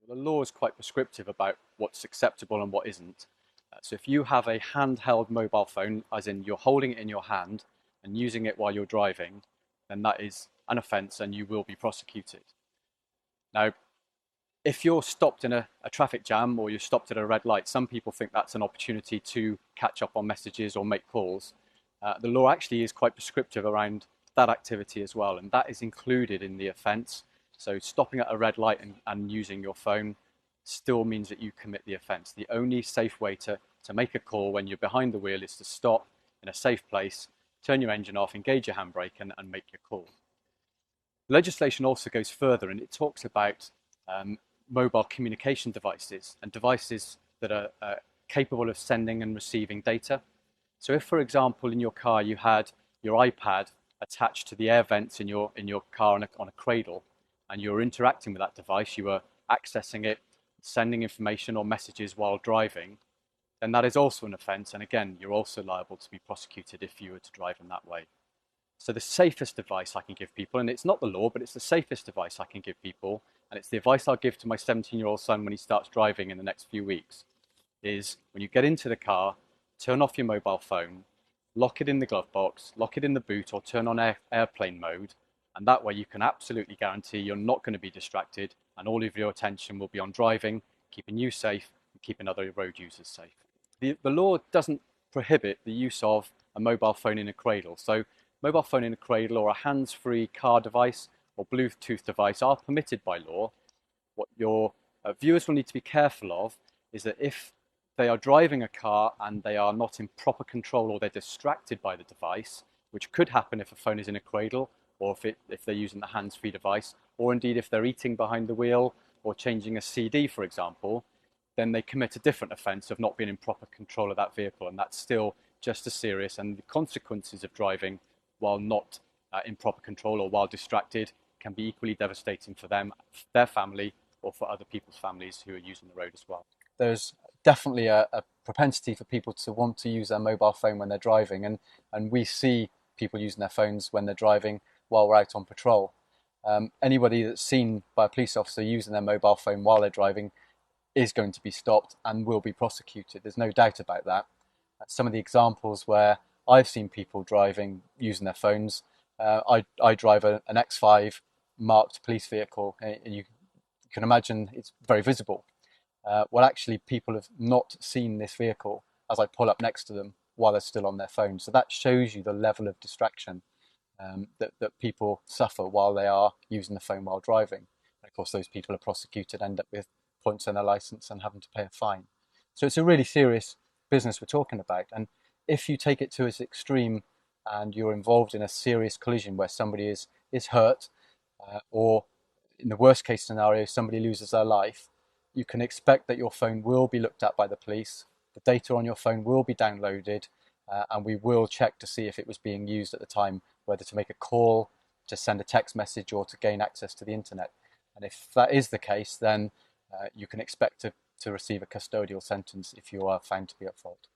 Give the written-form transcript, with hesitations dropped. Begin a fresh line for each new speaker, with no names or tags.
The law is quite prescriptive about what's acceptable and what isn't. So if you have a handheld mobile phone, as in you're holding it in your hand and using it while you're driving, then that is an offence and you will be prosecuted. Now, if you're stopped in a traffic jam or you're stopped at a red light, some people think that's an opportunity to catch up on messages or make calls. The law actually is quite prescriptive around that activity as well, and that is included in the offence. So stopping at a red light and using your phone still means that you commit the offence. The only safe way to make a call when you're behind the wheel is to stop in a safe place, turn your engine off, engage your handbrake and make your call. The legislation also goes further and it talks about mobile communication devices and devices that are capable of sending and receiving data. So if, for example, in your car you had your iPad attached to the air vents in your car on a cradle, and you were interacting with that device, you were accessing it, sending information or messages while driving, then that is also an offence. And again, you're also liable to be prosecuted if you were to drive in that way. So the safest advice I can give people, and it's not the law, but it's the safest advice I can give people, and it's the advice I'll give to my 17-year-old son when he starts driving in the next few weeks, is when you get into the car, turn off your mobile phone, lock it in the glove box, lock it in the boot, or turn on airplane mode. And that way you can absolutely guarantee you're not going to be distracted and all of your attention will be on driving, keeping you safe and keeping other road users safe. The law doesn't prohibit the use of a mobile phone in a cradle. So mobile phone in a cradle or a hands-free car device or Bluetooth device are permitted by law. What your viewers will need to be careful of is that if they are driving a car and they are not in proper control or they're distracted by the device, which could happen if a phone is in a cradle or if they're using the hands-free device, or indeed if they're eating behind the wheel or changing a CD, for example, then they commit a different offence of not being in proper control of that vehicle, and that's still just as serious, and the consequences of driving while not in proper control or while distracted can be equally devastating for them, their family, or for other people's families who are using the road as well. There's definitely a propensity for people to want to use their mobile phone when they're driving, and we see people using their phones when they're driving while we're out on patrol. Anybody that's seen by a police officer using their mobile phone while they're driving is going to be stopped and will be prosecuted. There's no doubt about that. Some of the examples where I've seen people driving using their phones, I drive an X5 marked police vehicle, and you can imagine it's very visible. Well, actually, people have not seen this vehicle as I pull up next to them while they're still on their phone. So that shows you the level of distraction that people suffer while they are using the phone while driving. And of course, those people are prosecuted, end up with points on their license and having to pay a fine. So it's a really serious business we're talking about. And if you take it to its extreme and you're involved in a serious collision where somebody is hurt, or in the worst case scenario, somebody loses their life, you can expect that your phone will be looked at by the police. The data on your phone will be downloaded, and we will check to see if it was being used at the time, whether to make a call, to send a text message, or to gain access to the internet. And if that is the case, then you can expect to receive a custodial sentence if you are found to be at fault.